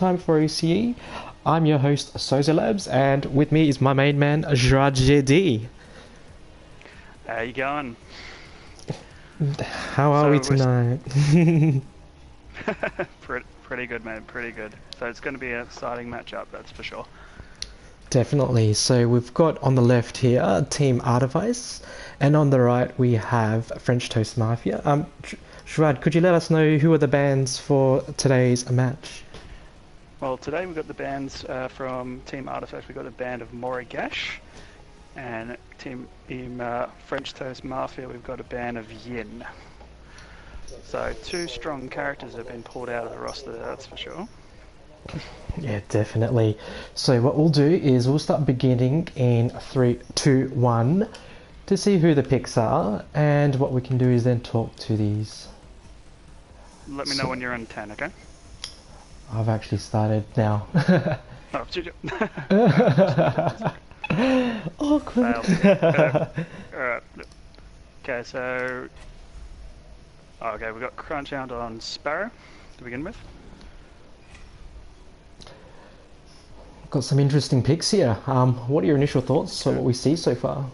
Time for ACE. I'm your host, Sozolabs, and with me is my main man, JD. How you going? How are we So tonight? pretty good, man. Pretty good. So it's going to be an exciting matchup, that's for sure. Definitely. So we've got on the left here Team Artifice, and on the right we have French Toast Mafia. Shrad, could you let us know who are the bands for today's match? Well, today we've got the bands from Team Artifice. We've got a band of Morigash, and Team French Toast Mafia, we've got a band of Yin. So two strong characters have been pulled out of the roster, that's for sure. Yeah, definitely. So what we'll do is we'll start beginning in 3, 2, 1 to see who the picks are, and what we can do is then talk to these. Let me know when you're on 10, okay? I've actually started now. Oh, Awkward. Alright. Okay, so... Okay, we've got Crunchhound on Sparrow to begin with. Got some interesting picks here. What are your initial thoughts on what we see so far?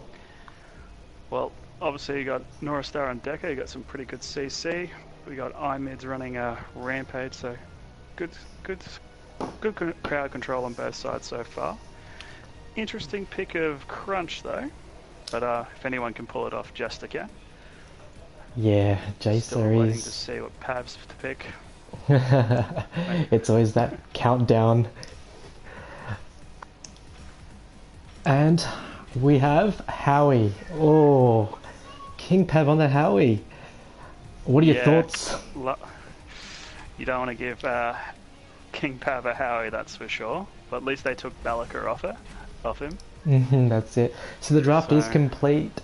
Well, obviously you got Norastar and Deca, you got some pretty good CC. We got iMids running a Rampage, so good crowd control on both sides so far. Interesting pick of Crunch though, but if anyone can pull it off, Jester can. Yeah, Still Jacer waiting is. to see what Pavs to pick. It's always that countdown. And we have Howie. Oh, King Pav on the Howie. What are your thoughts? You don't want to give King Pav a Howie, that's for sure. But at least they took Balaka off him. That's it. So the draft is complete.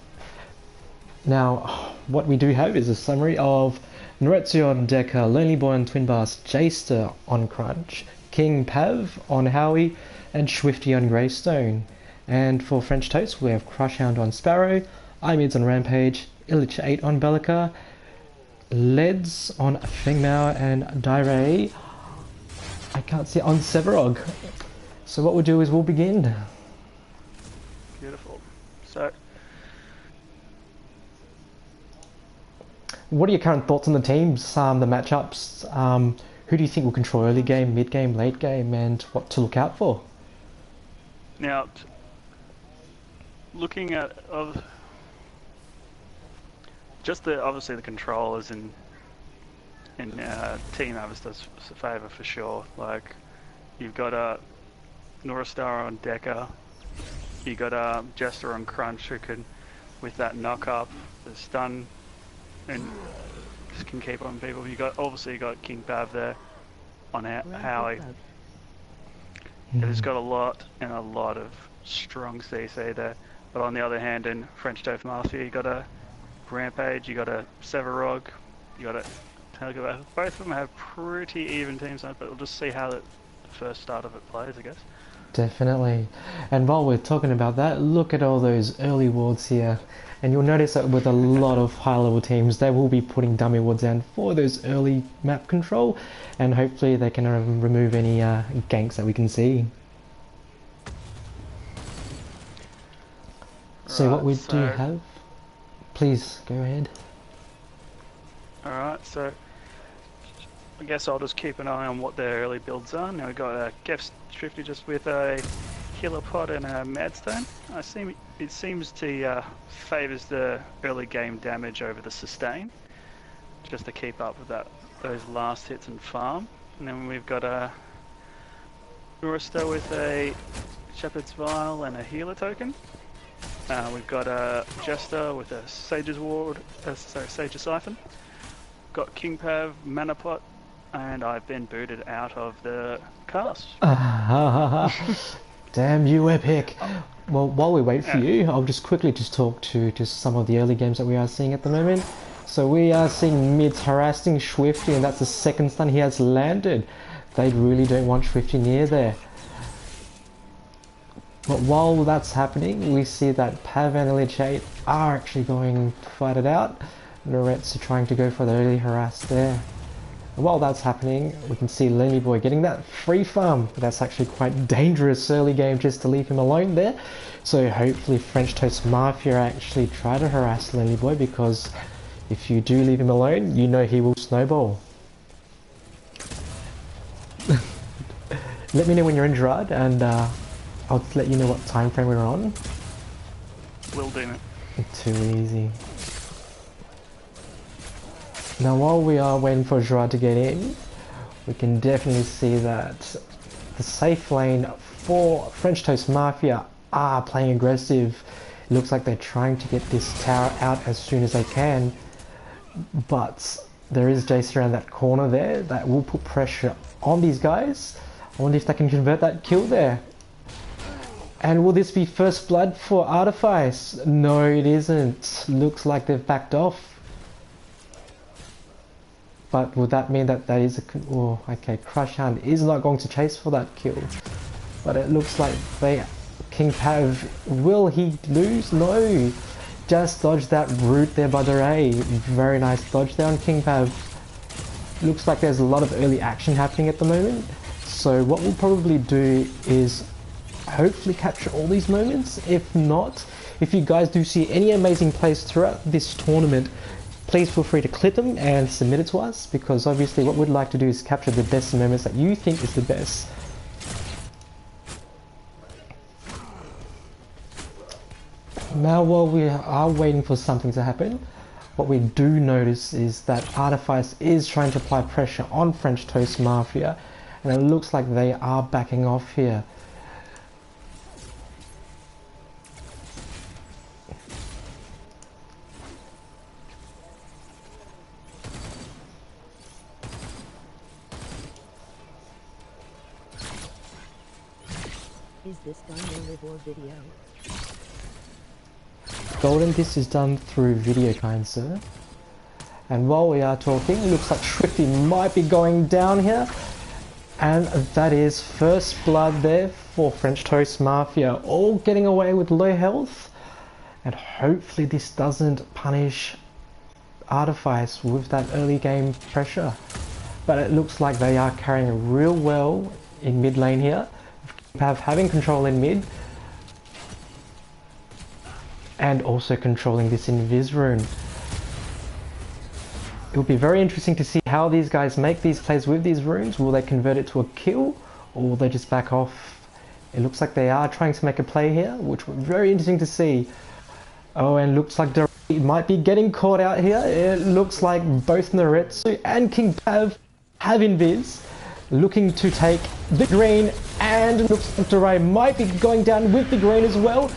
Now, what we do have is a summary of Noretsu on Deca, Lonely Boy on Twin Bars, Jaster on Crunch, King Pav on Howie, and Swifty on Greystone. And for French Toast, we have Crushhound on Sparrow, iMids on Rampage, Illich 8 on Bellica, Leds on Fengmao, and Dire, I can't see, on Severog. So what we'll do is we'll begin. Beautiful. So, what are your current thoughts on the teams, the matchups? Who do you think will control early game, mid game, late game, and what to look out for? now, looking at just obviously the controllers in Team Avis does a favour for sure. Like you've got a Norastar on Deca, you got a Jester on Crunch who can, with that knock up, the stun, and just can keep on people. You got King Pav there on Howie. He's got a lot of strong CC there. But on the other hand, in French Toast Mafia, you got a Rampage, you got a Severog, you got a Telegraph. Both of them have pretty even teams, but we'll just see how the first start of it plays, I guess. Definitely. And while we're talking about that, look at all those early wards here. And you'll notice that with a lot of high-level teams, they will be putting dummy wards down for those early map control. And hopefully they can remove any ganks that we can see. So what we do have, please go ahead. Alright, so I guess I'll just keep an eye on what their early builds are. Now we've got a Gef Thrifty just with a Healer Pod and a Madstone. It seems to favours the early game damage over the sustain, just to keep up with those last hits and farm. And then we've got a Norastar with a Shepherd's Vial and a Healer token. We've got a Jester with a Sage's Ward, Sage's Siphon. Got King Pav, Mana Pot, and I've been booted out of the cast. Damn you, Epic! Well, while we wait for you, I'll just quickly talk to just some of the early games that we are seeing at the moment. So we are seeing mids harassing Swifty, and that's the second stun he has landed. They really don't want Swifty near there. But while that's happening, we see that Pav and Illich 8 are actually going to fight it out. Noretsu trying to go for the early harass there. And while that's happening, we can see Lenny Boy getting that free farm. That's actually quite dangerous early game just to leave him alone there. So hopefully French Toast Mafia actually try to harass Lenny Boy, because if you do leave him alone, you know he will snowball. Let me know when you're in, Gerard, and I'll let you know what time frame we're on. Will do it. Too easy. Now while we are waiting for Gerard to get in, we can definitely see that the safe lane for French Toast Mafia are playing aggressive. It looks like they're trying to get this tower out as soon as they can, but there is Jace around that corner there that will put pressure on these guys. I wonder if they can convert that kill there. And will this be first blood for Artifice? No, it isn't. Looks like they've backed off. But would that mean that that is a... Oh, okay, Crushhound is not going to chase for that kill. But it looks like they... King Pav, will he lose? No. Just dodged that route there by the Ray. Very nice dodge there on King Pav. Looks like there's a lot of early action happening at the moment. So what we'll probably do is hopefully capture all these moments. If not, if you guys do see any amazing plays throughout this tournament, please feel free to clip them and submit it to us, because obviously what we'd like to do is capture the best moments that you think is the best. Now while we are waiting for something to happen, what we do notice is that Artifice is trying to apply pressure on French Toast Mafia, and it looks like they are backing off here. Is this done in live or video? Golden, this is done through video, kind sir. And while we are talking, it looks like Swifty might be going down here. And that is first blood there for French Toast Mafia, all getting away with low health. And hopefully this doesn't punish Artifice with that early game pressure. But it looks like they are carrying real well in mid lane here. Having control in mid. And also controlling this invis rune. It will be very interesting to see how these guys make these plays with these runes. Will they convert it to a kill, or will they just back off? It looks like they are trying to make a play here, which will be very interesting to see. Oh, and looks like Dorothy might be getting caught out here. It looks like both Naretsu and King Pav have invis, looking to take the green, and looks like Dorai might be going down with the green as well.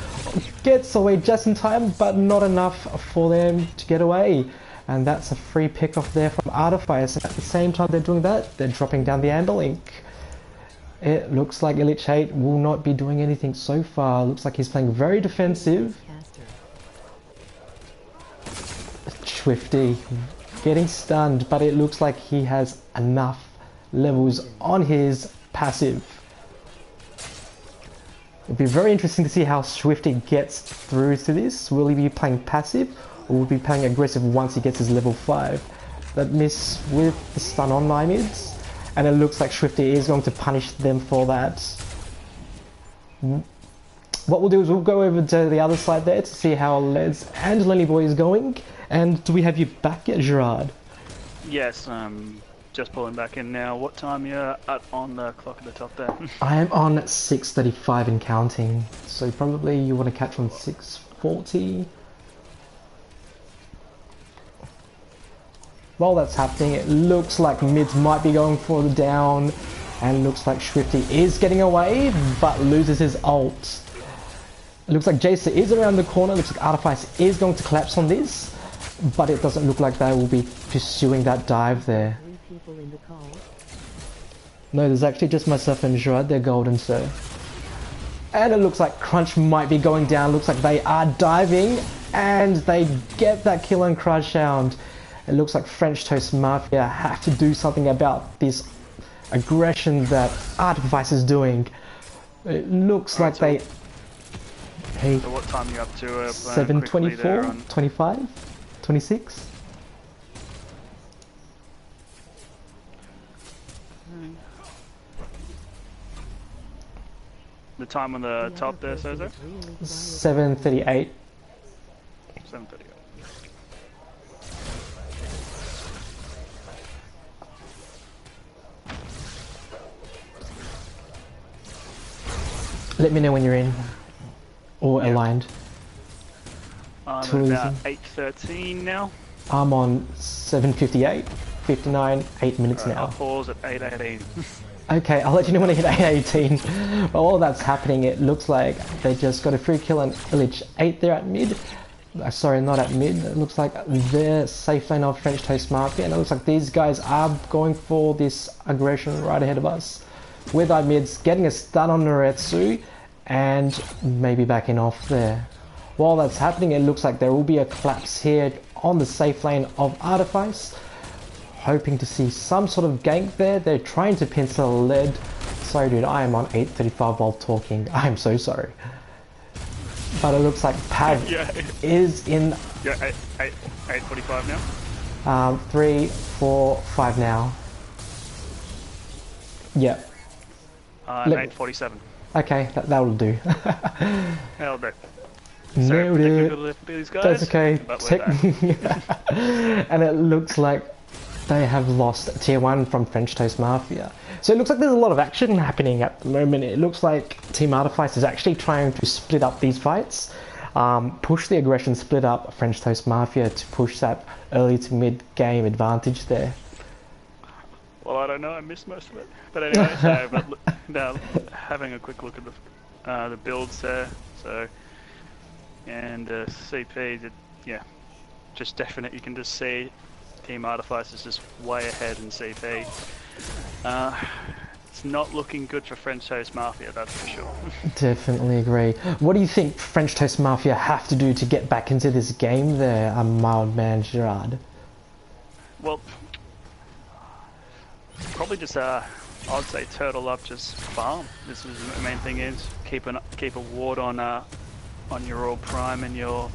Gets away just in time, but not enough for them to get away. And that's a free pick off there from Artifice. At the same time they're doing that, they're dropping down the Amberlink. It looks like Illich 8 will not be doing anything so far. Looks like he's playing very defensive. Swifty getting stunned, but it looks like he has enough levels on his passive. It'll be very interesting to see how Swifty gets through to this. Will he be playing passive, or will he be playing aggressive once he gets his level 5? That miss with the stun on my mids, and it looks like Swifty is going to punish them for that. What we'll do is we'll go over to the other side there to see how Les and Lenny Boy is going. And do we have you back yet, Gerard? Yes, just pulling back in now. What time you're at on the clock at the top there? I am on 6:35 and counting, so probably you want to catch on 6:40. While that's happening, it looks like mids might be going for the down, and looks like Swifty is getting away, but loses his ult. It looks like Jace is around the corner. Looks like Artifice is going to collapse on this, but it doesn't look like they will be pursuing that dive there. In the call. No, there's actually just myself and Gerard. They're golden, sir. And it looks like Crunch might be going down. Looks like they are diving, and they get that kill on Crushhound. It looks like French Toast Mafia have to do something about this aggression that Artifice is doing. It looks like they... Hey, So what time are you up to? 7:24, 25, 26? The time on the top there, Sozo? 7:38. 7:30. Let me know when you're in or aligned. I'm Too at about easy. 8:13 now. I'm on 7:58, 59, 8 minutes I'll now. pause at 8:18. Okay, I'll let you know when I hit 8:18. But while that's happening, it looks like they just got a free kill on Illich 8 there at mid. Sorry, not at mid. It looks like they're safe lane of French Toast Mafia, and it looks like these guys are going for this aggression right ahead of us. With our mids getting a stun on Noretsu and maybe backing off there. While that's happening, it looks like there will be a collapse here on the safe lane of Artifice. Hoping to see some sort of gank there. They're trying to pincer lead. Sorry dude, I am on 8:35 while talking. I'm so sorry. But it looks like Pav is in 8:45 now. 3, 4, 5 now. Yeah. 8:47. Okay, that'll do. That'll do. Nailed it. These guys, That's okay. but we're back. And it looks like they have lost tier 1 from French Toast Mafia. So it looks like there's a lot of action happening at the moment. It looks like Team Artifice is actually trying to split up these fights, push the aggression, split up French Toast Mafia to push that early to mid game advantage there. Well, I don't know. I missed most of it. But anyway, now having a quick look at the builds there. So, and CP, yeah, just definite. You can just see Team Artifice is just way ahead in CP. It's not looking good for French Toast Mafia, that's for sure. Definitely agree. What do you think French Toast Mafia have to do to get back into this game there, a mild man Gerard? Well, probably just I'd say turtle up, just farm. This is the main thing is keep a ward on your All Prime and your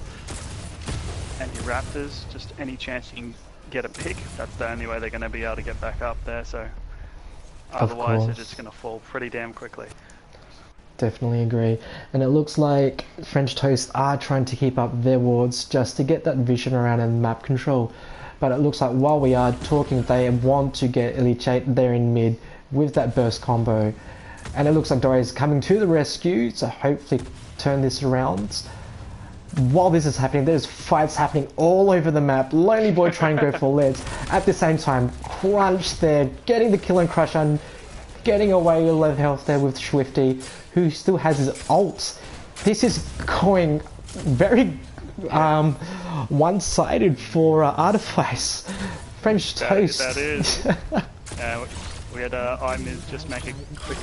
Raptors. Just any chance you can get a pick, that's the only way they're going to be able to get back up there. So otherwise they're just going to fall pretty damn quickly. Definitely agree. And it looks like French Toast are trying to keep up their wards just to get that vision around and map control. But it looks like while we are talking, they want to get Elite 8 there in mid with that burst combo. And it looks like Dory is coming to the rescue to hopefully turn this around. While this is happening, there's fights happening all over the map. Lonely Boy trying to go for leads. At the same time, Crunch there, getting the kill and crush and getting away with low health there with Swifty, who still has his ults. This is going very one-sided for Artifice. French Toast. That is. We had Imiz just make a quick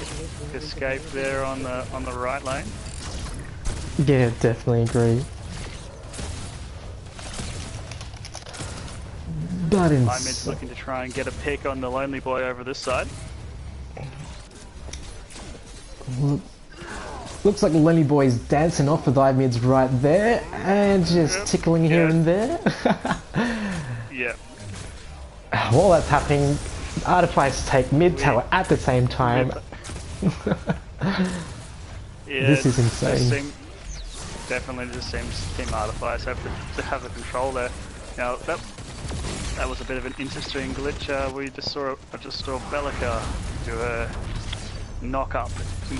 escape there on the right lane. Yeah, definitely agree. But Imiz looking to try and get a pick on the Lonely Boy over this side. Looks like Lonely Boy's dancing off with Imiz right there and just tickling here and there. Yeah. While that's happening, Artifice take mid tower at the same time. This is insane. Definitely just seems Team Artifice have to have the control there. Now that was a bit of an interesting glitch. I just saw Bellica do a knock up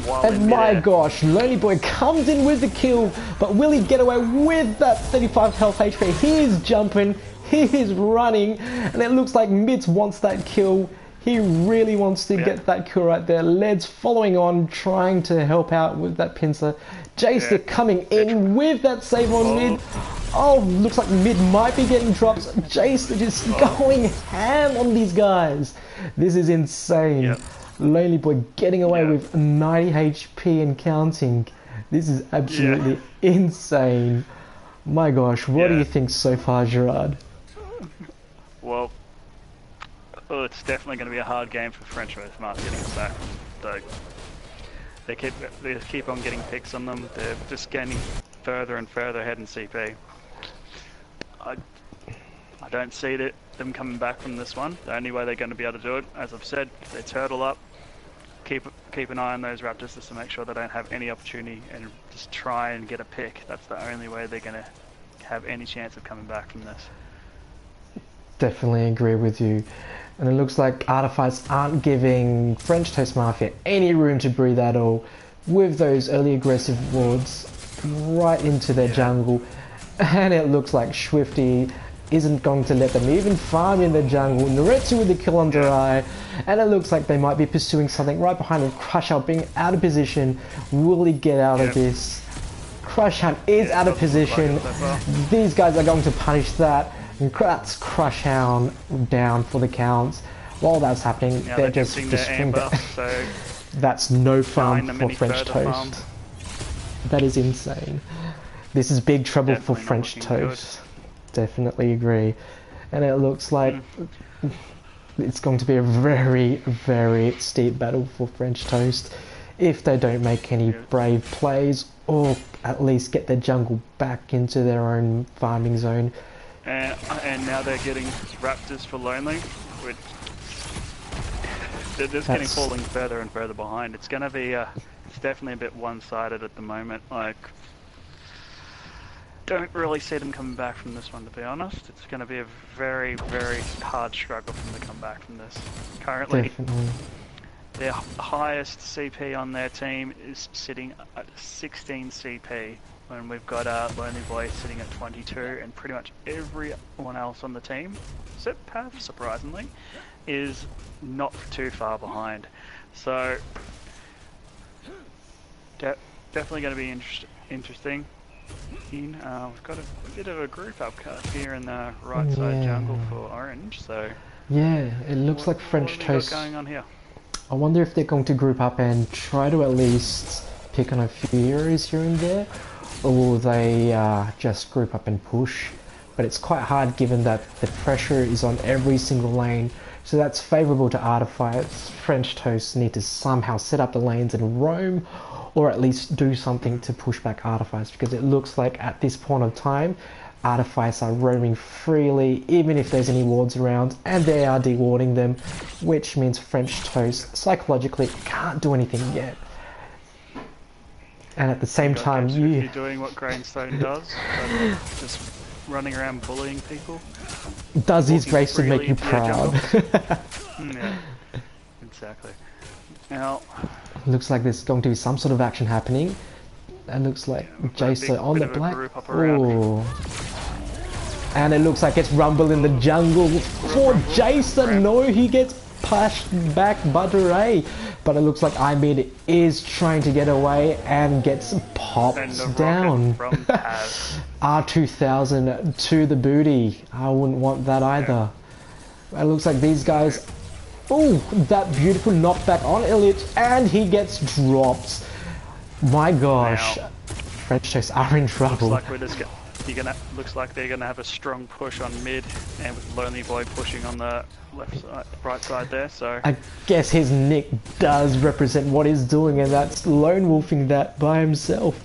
while in And my midair. gosh, Lonely Boy comes in with the kill, but will he get away with that 35 health HP? He's jumping, he's running, and it looks like Mitz wants that kill. He really wants to get that kill right there. Led's following on, trying to help out with that pincer. Jace coming in with that save on mid. Oh, looks like mid might be getting drops. Jace just going ham on these guys. This is insane. Lonely Boy getting away with 90 HP and counting. This is absolutely insane. My gosh, what do you think so far, Gerard? Well, it's definitely going to be a hard game for French Toast Mafia getting us back. So they keep on getting picks on them. They're just getting further and further ahead in CP. I don't see them coming back from this one. The only way they're going to be able to do it, as I've said, they turtle up, keep an eye on those Raptors just to make sure they don't have any opportunity and just try and get a pick. That's the only way they're going to have any chance of coming back from this. Definitely agree with you. And it looks like Artifice aren't giving French Toast Mafia any room to breathe at all with those early aggressive wards right into their jungle. And it looks like Swifty isn't going to let them even farm in the jungle. Noretsu with the kill on their eye. And it looks like they might be pursuing something right behind him. Crush Out being out of position. Will he get out of this? Crush Hound is out of position. These guys are going to punish that. And that's Crush Hound down for the counts. While that's happening, they're just destroying that. So that's no farm for French Toast. That is insane. This is big trouble for French Toast. Definitely agree. And it looks like it's going to be a very, very steep battle for French Toast if they don't make any brave plays or at least get their jungle back into their own farming zone. And now they're getting Raptors for Lonely, which they're just getting falling further and further behind. It's going to be, it's definitely a bit one-sided at the moment. Like, don't really see them coming back from this one, to be honest. It's going to be a very, very hard struggle for them to come back from this. Currently, their highest CP on their team is sitting at 16 CP. When we've got Lonely Boy sitting at 22, and pretty much everyone else on the team, except Path, surprisingly, is not too far behind. So, definitely going to be interesting. We've got a bit of a group up cut here in the right side jungle for Orange. So, yeah, it looks like French Toast. What's going on here? I wonder if they're going to group up and try to at least pick on a few heroes here and there. Or will they just group up and push? But it's quite hard given that the pressure is on every single lane. So that's favourable to Artifice. French Toast need to somehow set up the lanes and roam, or at least do something to push back Artifice, because it looks like at this point of time Artifice are roaming freely even if there's any wards around, and they are dewarding them, which means French Toast psychologically can't do anything yet. And at the same time, you're doing what Grainstone does, just running around bullying people. Does his grace to make you proud? Yeah, exactly. Now, looks like there's going to be some sort of action happening. That looks like Jason on the black. Ooh. And it looks like it's Rumble in the jungle for Jason. No, he gets pushed back by Ray. But it looks like Imid is trying to get away and gets popped down. R2000 to the booty. I wouldn't want that either. It looks like these guys... Oh, that beautiful knockback on Elliot, and he gets dropped. My gosh. Now, French Toast are in trouble. Looks like they're gonna have a strong push on mid, and with Lonely Boy pushing on the right side there. So I guess his nick does represent what he's doing, and that's lone wolfing that by himself.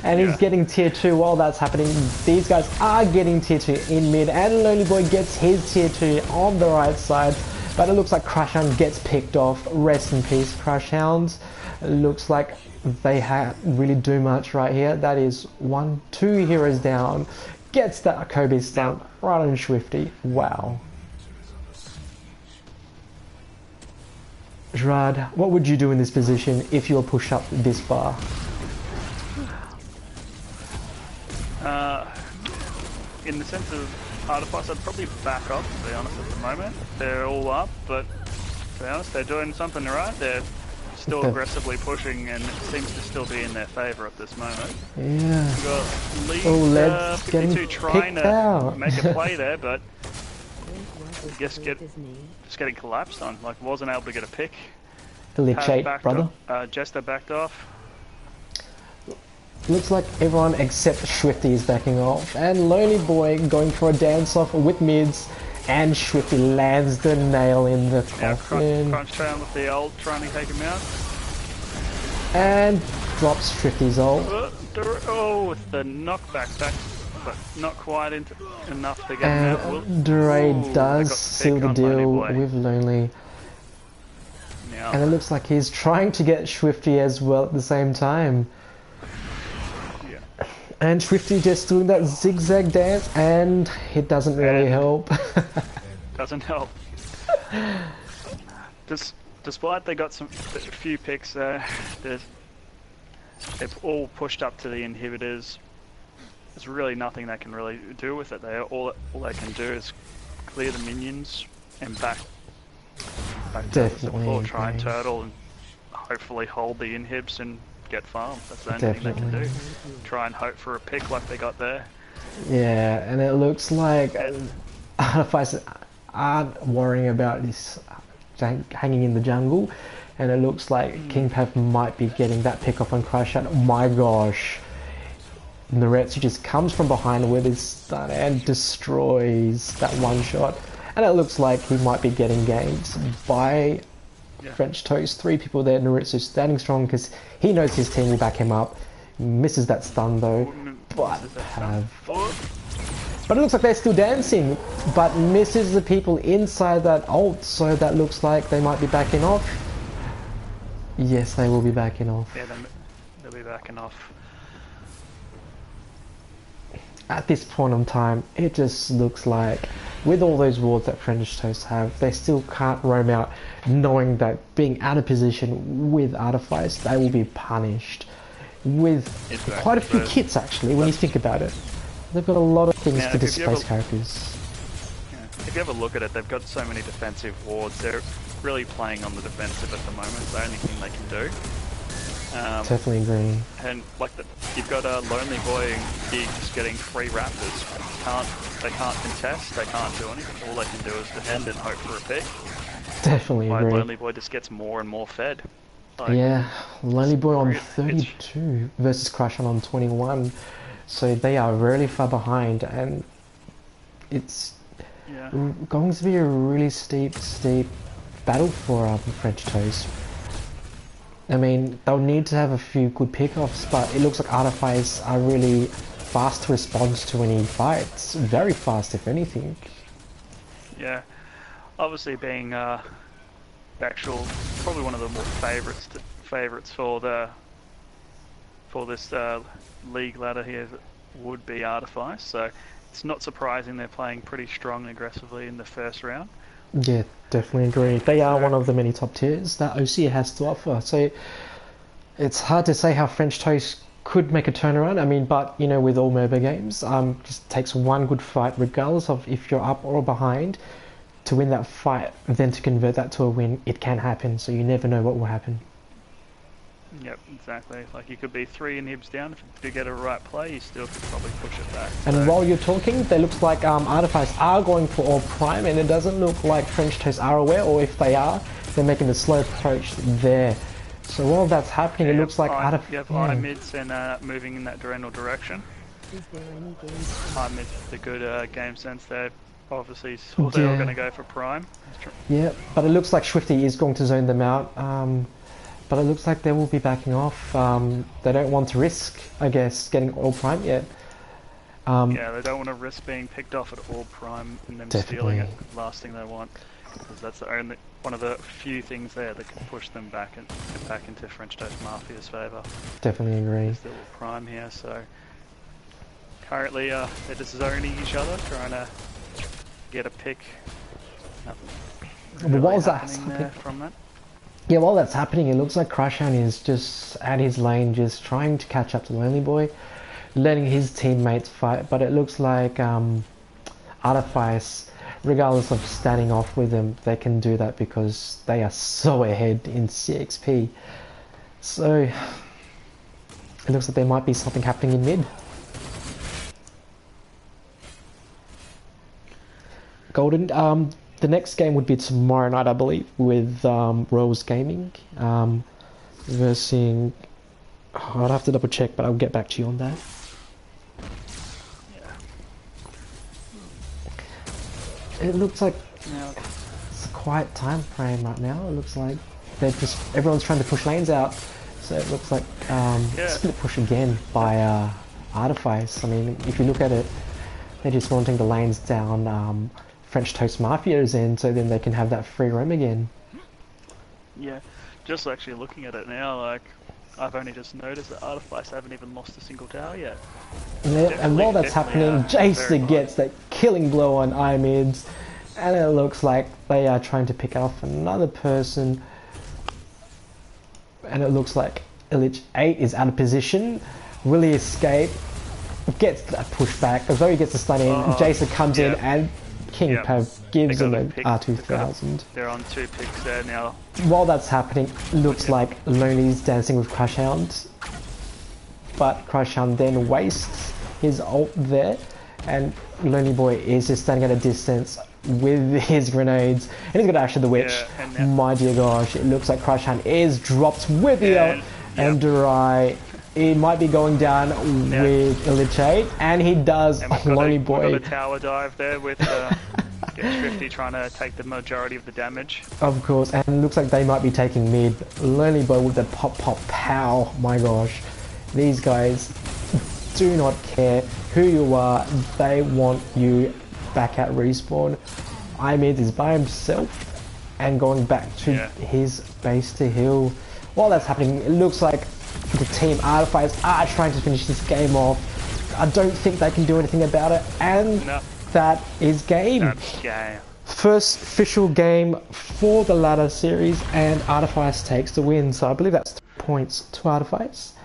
And he's getting tier 2 while that's happening. These guys are getting tier 2 in mid, and Lonely Boy gets his tier 2 on the right side. But it looks like Crush Hound gets picked off. Rest in peace, Crush Hounds. Looks like they really do much right here. That is 2 heroes down. Gets that Kobe stun right on Swifty. Wow. Gerard, what would you do in this position if you were pushed up this far? In the sense of Artifice, I'd probably back up, to be honest, at the moment. They're all up, but to be honest, they're doing something right. They're still aggressively pushing, and it seems to still be in their favour at this moment. Yeah. We've got let's 52 trying to out. make a play there, but just getting collapsed on. Like, wasn't able to get a pick. Glitch brother. Jester backed off. Looks like everyone except Swifty is backing off, and Lonely Boy going for a dance off with mids, and Swifty lands the nail in the coffin. Crunch Town with the ult, trying to take him out. And drops Swifty's ult. Oh, with the knockback back, but not quite enough to get him out. Duray does seal the deal with Lonely. Yeah. And it looks like he's trying to get Swifty as well at the same time. Yeah. And Swifty just doing that zigzag dance, and it doesn't really help. Doesn't help. Despite they got a few picks there, they've all pushed up to the inhibitors. There's really nothing they can really do with it. All they can do is clear the minions and back Definitely or try and turtle and hopefully hold the inhibs and get farmed. That's the only thing they can do. Try and hope for a pick like they got there. Yeah, and it looks like Artifice aren't worrying about this hanging in the jungle, and it looks like King Pav might be getting that pick off on Crush Shot. Oh my gosh. Noretsu just comes from behind with his stun and destroys that one shot. And it looks like he might be getting ganked by French Toast. 3 people there. Noretsu standing strong because he knows his team will back him up. Misses that stun though. But it looks like they're still dancing. But misses the people inside that ult. So that looks like they might be backing off. Yes, they will be backing off. Yeah, they'll be backing off. At this point in time, it just looks like, with all those wards that French Toast have, they still can't roam out knowing that being out of position with Artifice, they will be punished with quite a few kits actually, when you think about it. They've got a lot of things to displace characters. Yeah. If you have a look at it, they've got so many defensive wards. They're really playing on the defensive at the moment. It's the only thing they can do. Definitely agree. And like you've got a Lonely Boy and Gig just getting free raptors. They can't contest. They can't do anything. All they can do is defend and hope for a pick. Definitely agree. Lonely Boy just gets more and more fed. Like, yeah, Lonely Boy on 32 versus Crush on 21. So they are really far behind, and it's going to be a really steep battle for French Toast. I mean, they'll need to have a few good pickoffs, but it looks like Artifice are really fast to respond to any fights. Very fast, if anything. Yeah, obviously being actual, probably one of the more favourites for this league ladder here would be Artifice. So it's not surprising they're playing pretty strong and aggressively in the first round. Yeah, definitely agree. They are one of the many top tiers that OC has to offer. So it's hard to say how French Toast could make a turnaround. I mean, but you know, with all MOBA games, just takes one good fight, regardless of if you're up or behind, to win that fight. Then to convert that to a win, it can happen. So you never know what will happen. Yep, exactly. Like you could be 3 inhibs down. If you get a right play, you still could probably push it back. And while you're talking, it looks like Artifice are going for all prime, and it doesn't look like French Toast are aware, or if they are, they're making a slow approach there. So while that's happening, it looks like Artifice... You have high mids and moving in that general direction. High mids with the good game sense there. Obviously, they're all going to go for prime. Yeah, but it looks like Swifty is going to zone them out. But it looks like they will be backing off. They don't want to risk, I guess, getting all prime yet. Yeah, they don't want to risk being picked off at all prime and them stealing it. Last thing they want, because that's the only one of the few things there that can push them back into French Toast Mafia's favour. Definitely agree. They're all prime here, so currently they're just zoning each other, trying to get a pick. Really what was that from that? Yeah, while that's happening, it looks like Crushan is just at his lane, just trying to catch up to Lonely Boy, letting his teammates fight, but it looks like Artifice, regardless of standing off with them, they can do that because they are so ahead in CXP. So, it looks like there might be something happening in mid. Golden, the next game would be tomorrow night, I believe, with Rose Gaming versus... I'd have to double check, but I'll get back to you on that. Yeah. It looks like it's a quiet time frame right now. It looks like everyone's trying to push lanes out. So it looks like split push again by Artifice. I mean, if you look at it, they're just wanting the lanes down French Toast Mafia's end, so then they can have that free roam again. Yeah, just actually looking at it now, like, I've only just noticed that Artifice haven't even lost a single tower yet. And while that's happening, Jacer gets that killing blow on Imids, and it looks like they are trying to pick off another person. And it looks like Illich 8 is out of position. Will he escape? Gets that pushback, as though he gets the stun in. Jacer comes in and King Pav gives him an R2000. They're on 2 picks there now. While that's happening, looks like Lonely's dancing with Crushhound. But Crushhound then wastes his ult there, and Lonely Boy is just standing at a distance with his grenades, and he's got to Asher the Witch. My dear gosh, it looks like Crushhound is dropped with the ult, and Durai, it might be going down with Illich 8, and he does. Lonely Boy. We've got a tower dive there with Get Thrifty trying to take the majority of the damage. Of course, and it looks like they might be taking mid. Lonely Boy with the pop pow. My gosh, these guys do not care who you are. They want you back at respawn. Imid is by himself and going back to his base to heal. While that's happening, it looks like the team Artifice are trying to finish this game off. I don't think they can do anything about it, and that is game. That's game. First official game for the ladder series, and Artifice takes the win. So I believe that's 3 points to Artifice.